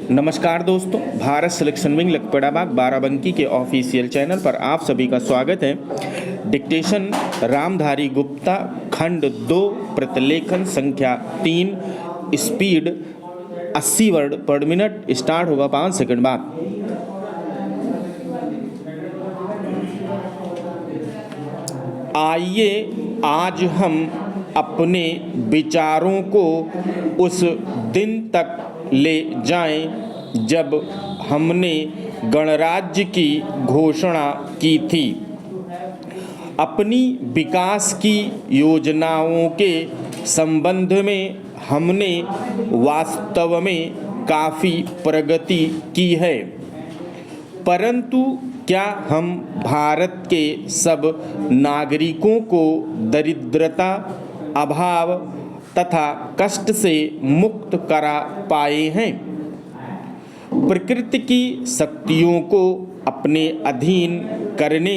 नमस्कार दोस्तों, Bharat selection wing लखपड़ाबाग Barabanki के ऑफिशियल चैनल पर आप सभी का स्वागत है। डिक्टेशन रामधारी गुप्ता, खंड 2, प्रतिलेखन संख्या 3, स्पीड 80 वर्ड पर मिनट। स्टार्ट होगा 5 सेकंड बाद। आइए आज हम अपने विचारों को उस दिन तक ले जाएं जब हमने गणराज्य की घोषणा की थी। अपनी विकास की योजनाओं के संबंध में हमने वास्तव में काफ़ी प्रगति की है, परंतु क्या हम भारत के सब नागरिकों को दरिद्रता, अभाव तथा कष्ट से मुक्त करा पाए हैं? प्रकृति की शक्तियों को अपने अधीन करने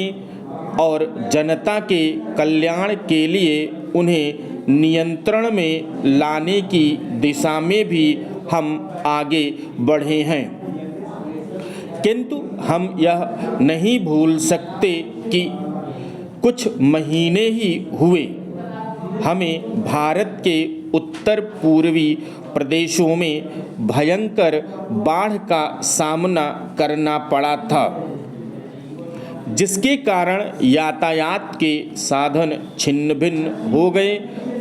और जनता के कल्याण के लिए उन्हें नियंत्रण में लाने की दिशा में भी हम आगे बढ़े हैं, किंतु हम यह नहीं भूल सकते कि कुछ महीने ही हुए हमें भारत के उत्तर पूर्वी प्रदेशों में भयंकर बाढ़ का सामना करना पड़ा था, जिसके कारण यातायात के साधन छिन्न भिन्न हो गए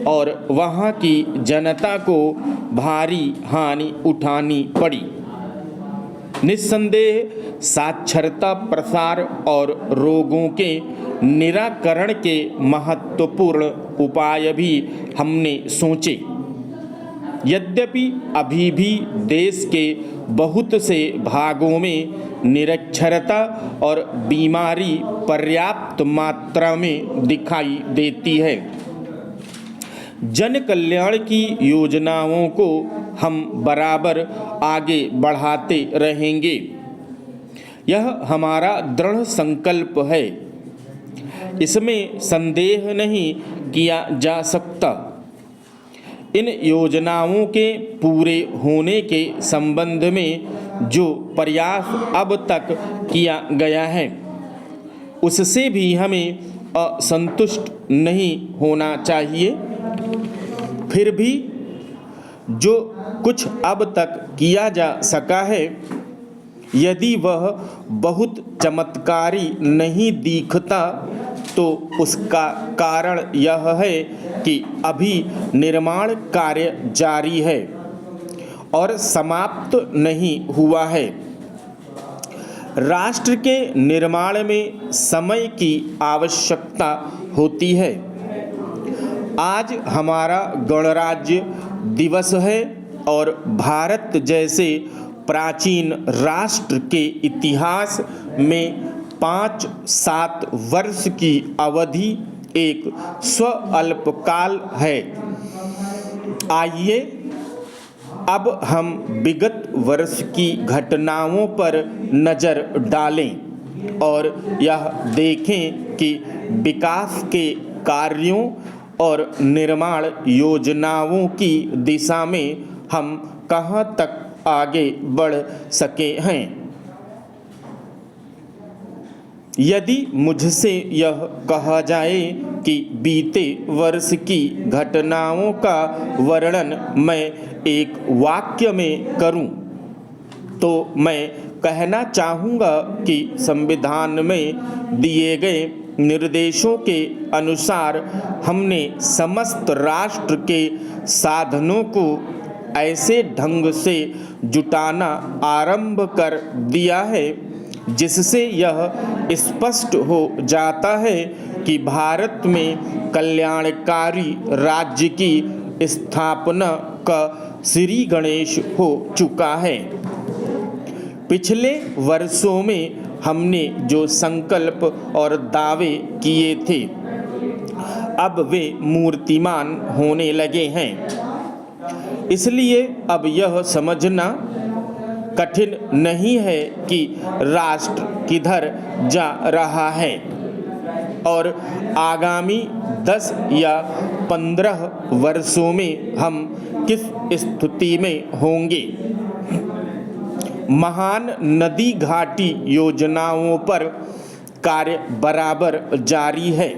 और वहाँ की जनता को भारी हानि उठानी पड़ी। निस्संदेह साक्षरता प्रसार और रोगों के निराकरण के महत्वपूर्ण उपाय भी हमने सोचे। यद्यपि अभी भी देश के बहुत से भागों में निरक्षरता और बीमारी पर्याप्त मात्रा में दिखाई देती है। जन कल्याण की योजनाओं को हम बराबर आगे बढ़ाते रहेंगे, यह हमारा दृढ़ संकल्प है, इसमें संदेह नहीं किया जा सकता। इन योजनाओं के पूरे होने के संबंध में जो प्रयास अब तक किया गया है, उससे भी हमें असंतुष्ट नहीं होना चाहिए। फिर भी जो कुछ अब तक किया जा सका है, यदि वह बहुत चमत्कारी नहीं दिखता तो उसका कारण यह है कि अभी निर्माण कार्य जारी है और समाप्त नहीं हुआ है। राष्ट्र के निर्माण में समय की आवश्यकता होती है। आज हमारा गणराज्य दिवस है और भारत जैसे प्राचीन राष्ट्र के इतिहास में 5-7 वर्ष की अवधि एक स्वल्पकाल है। आइए अब हम विगत वर्ष की घटनाओं पर नज़र डालें और यह देखें कि विकास के कार्यों और निर्माण योजनाओं की दिशा में हम कहाँ तक आगे बढ़ सके हैं। यदि मुझसे यह कहा जाए कि बीते वर्ष की घटनाओं का वर्णन मैं एक वाक्य में करूं, तो मैं कहना चाहूँगा कि संविधान में दिए गए निर्देशों के अनुसार हमने समस्त राष्ट्र के साधनों को ऐसे ढंग से जुटाना आरंभ कर दिया है जिससे यह स्पष्ट हो जाता है कि भारत में कल्याणकारी राज्य की स्थापना का श्री गणेश हो चुका है। पिछले वर्षों में हमने जो संकल्प और दावे किए थे, अब वे मूर्तिमान होने लगे हैं। इसलिए अब यह समझना कठिन नहीं है कि राष्ट्र किधर जा रहा है और आगामी 10 या 15 वर्षों में हम किस स्थिति में होंगे। महान नदी घाटी योजनाओं पर कार्य बराबर जारी है।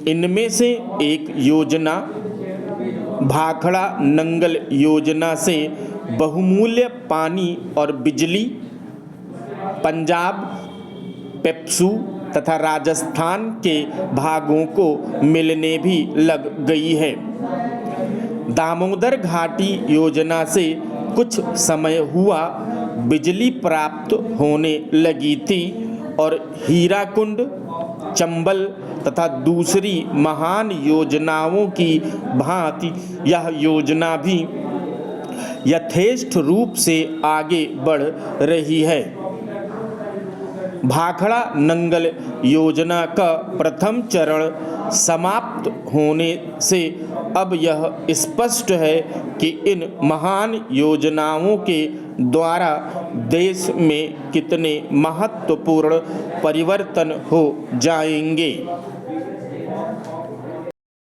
इनमें से एक योजना भाखड़ा नंगल योजना से बहुमूल्य पानी और बिजली पंजाब, पेप्सू तथा राजस्थान के भागों को मिलने भी लग गई है। दामोदर घाटी योजना से कुछ समय हुआ बिजली प्राप्त होने लगी थी और हीराकुंड, चंबल तथा दूसरी महान योजनाओं की भांति यह योजना भी यथेष्ट रूप से आगे बढ़ रही है। भाखड़ा नंगल योजना का प्रथम चरण समाप्त होने से अब यह स्पष्ट है कि इन महान योजनाओं के द्वारा देश में कितने महत्वपूर्ण परिवर्तन हो जाएंगे।